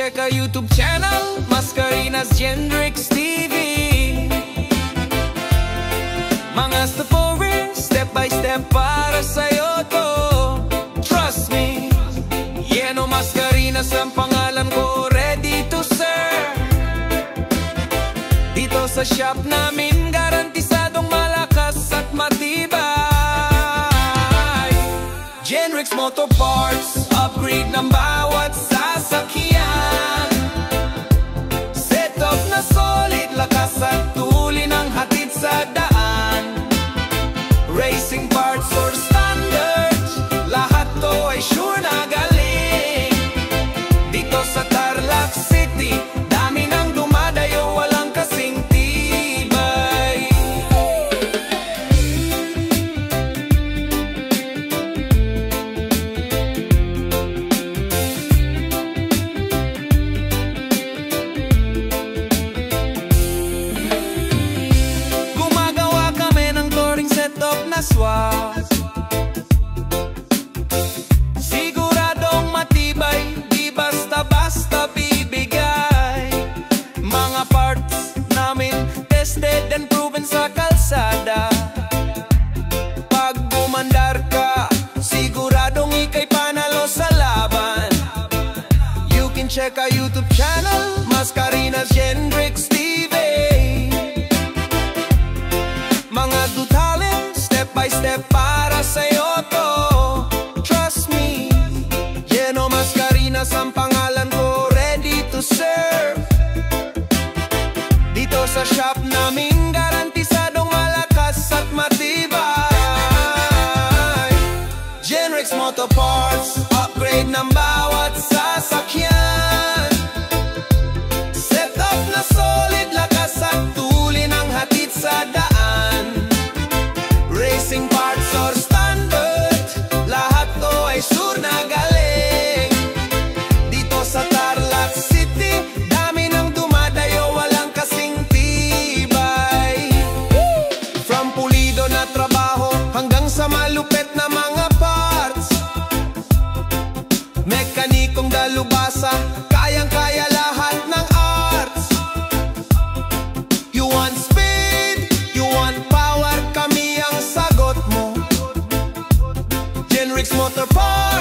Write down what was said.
check our YouTube channel, Mascarinas Gendrix TV. Mga story, step by step para sa'yo to. Trust me, Yeno Mascarinas ang pangalan ko, ready to serve. Dito sa shop namin, garantisadong malakas at matibay. Genrix Motor Parts, upgrade ng bawat sasakyan. Setup na solid, lakas at tuli ng hatid sa daan. Racing parts or standards, lahat to ay sure na galing. Dito sa Tarlac City, dami nang dumadayo, walang kasing tibay. Gumagawa kami ng touring setup na swak, siguradong matibay, di basta-basta bibigay. Mga parts namin tested and proven sa kalsada. Pag bumandar ka, siguradong ika'y panalo sa laban. You can check our YouTube channel, Mascarinas Gendrix TV. Mga tutalin, step by step para sa'yo to. Trust me, Yeno Mascarinas ang pangalan ko, ready to serve. Dito sa shop namin, garantisadong malakas at matibay. Genrix Motor Parts, upgrade ng bawat sasakyan. Setup na solid, lakas at tuli ng hatid sa daan. Racing parts or standard, lahat to ay sure na galing. Dito sa Tarlac City, dami nang dumadayo, walang kasing tibay. From pulido na trabaho hanggang sa malupet na mga parts, mekanikong dalubasa, kayang-kaya lahat ng arts. You want speed, you want power, kami ang sagot mo. Genrix Motor Parts,